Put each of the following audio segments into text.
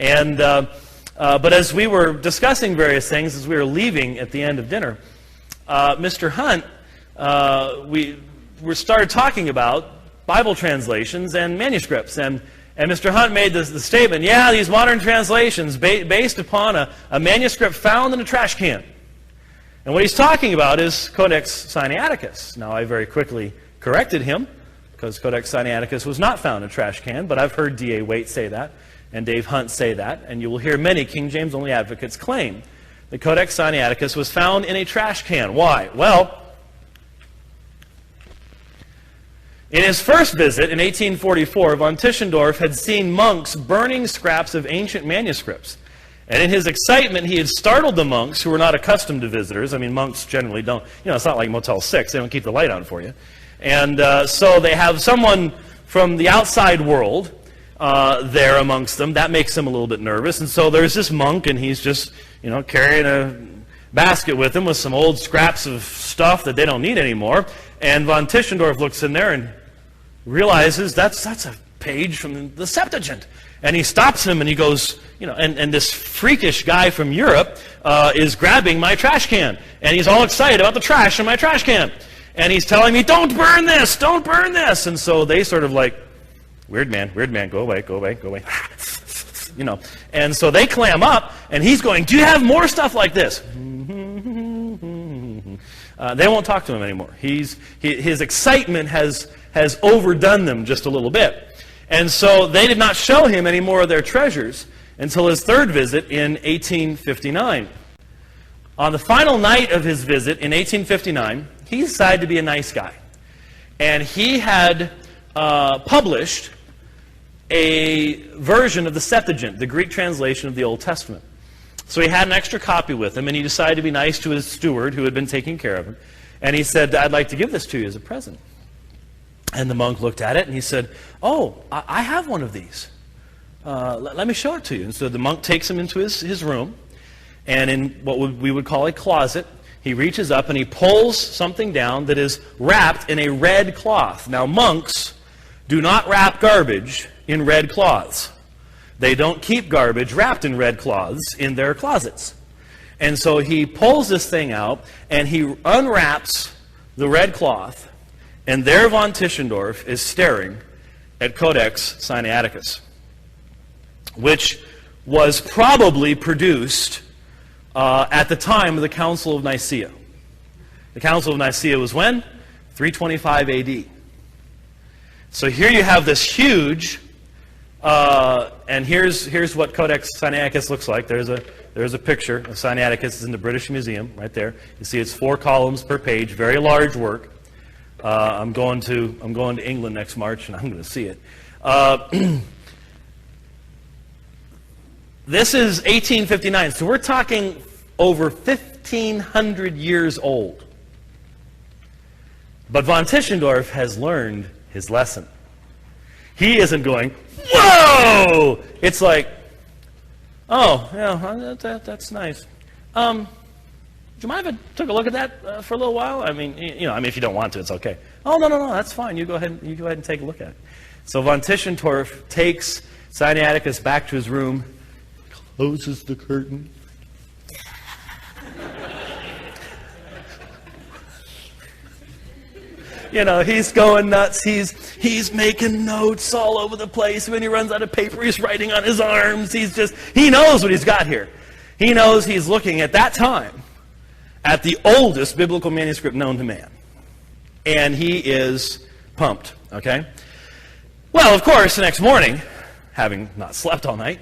And but as we were discussing various things, as we were leaving at the end of dinner, Mr. Hunt, we started talking about Bible translations and manuscripts, and Mr. Hunt made the statement, yeah, these modern translations based upon a manuscript found in a trash can. And what he's talking about is Codex Sinaticus. Now, I very quickly corrected him, because Codex Sinaticus was not found in a trash can, but I've heard D.A. Waite say that, and Dave Hunt say that, and you will hear many King James-only advocates claim that Codex Sinaticus was found in a trash can. Why? Well, in his first visit in 1844, von Tischendorf had seen monks burning scraps of ancient manuscripts. And in his excitement, he had startled the monks who were not accustomed to visitors. I mean, monks generally don't, it's not like Motel 6. They don't keep the light on for you. And so they have someone from the outside world there amongst them. That makes them a little bit nervous. And so there's this monk, and he's just, carrying a basket with him with some old scraps of stuff that they don't need anymore. And von Tischendorf looks in there and realizes that's a page from the Septuagint. And he stops him and he goes, and this freakish guy from Europe is grabbing my trash can. And he's all excited about the trash in my trash can. And he's telling me, don't burn this, don't burn this. And so they sort of like, weird man, go away, go away, go away. And so they clam up, and he's going, do you have more stuff like this? They won't talk to him anymore. His excitement has overdone them just a little bit. And so they did not show him any more of their treasures until his third visit in 1859. On the final night of his visit in 1859, he decided to be a nice guy. And he had published a version of the Septuagint, the Greek translation of the Old Testament. So he had an extra copy with him, and he decided to be nice to his steward who had been taking care of him. And he said, I'd like to give this to you as a present. And the monk looked at it, and he said, oh, I have one of these. Let me show it to you. And so the monk takes him into his room, and in what we would call a closet, he reaches up and he pulls something down that is wrapped in a red cloth. Now, monks do not wrap garbage in red cloths. They don't keep garbage wrapped in red cloths in their closets. And so he pulls this thing out, and he unwraps the red cloth, and there von Tischendorf is staring at Codex Sinaticus, which was probably produced at the time of the Council of Nicaea. The Council of Nicaea was when? 325 AD. So here you have this huge, and here's what Codex Sinaticus looks like. There's a picture of Sinaticus. It's in the British Museum right there. You see it's 4 columns per page, very large work. I'm going to England next March, and I'm going to see it. This is 1859, so we're talking over 1,500 years old. But von Tischendorf has learned his lesson. He isn't going, whoa! It's like, oh, yeah, that's nice. Do you mind if I took a look at that for a little while? I mean, if you don't want to, it's okay. Oh, no, that's fine. You go ahead and take a look at it. So von Tischendorf takes Sinaticus back to his room, closes the curtain. He's going nuts. He's making notes all over the place. When he runs out of paper, he's writing on his arms. He knows what he's got here. He knows he's looking at that time at the oldest biblical manuscript known to man. And he is pumped, okay? Well, of course, the next morning, having not slept all night,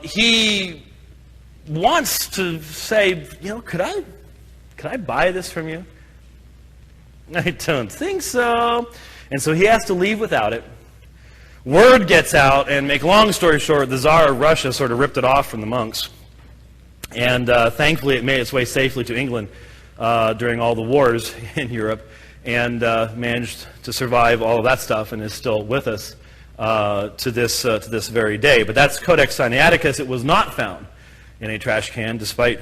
he wants to say, could I buy this from you? I don't think so. And so he has to leave without it. Word gets out, and make a long story short, the Tsar of Russia sort of ripped it off from the monks. And thankfully it made its way safely to England during all the wars in Europe, and managed to survive all of that stuff, and is still with us to this very day. But that's Codex Sinaticus. It was not found in a trash can, despite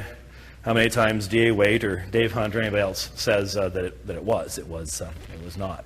how many times D.A. Waite or Dave Hunt or anybody else says that it was. It was not.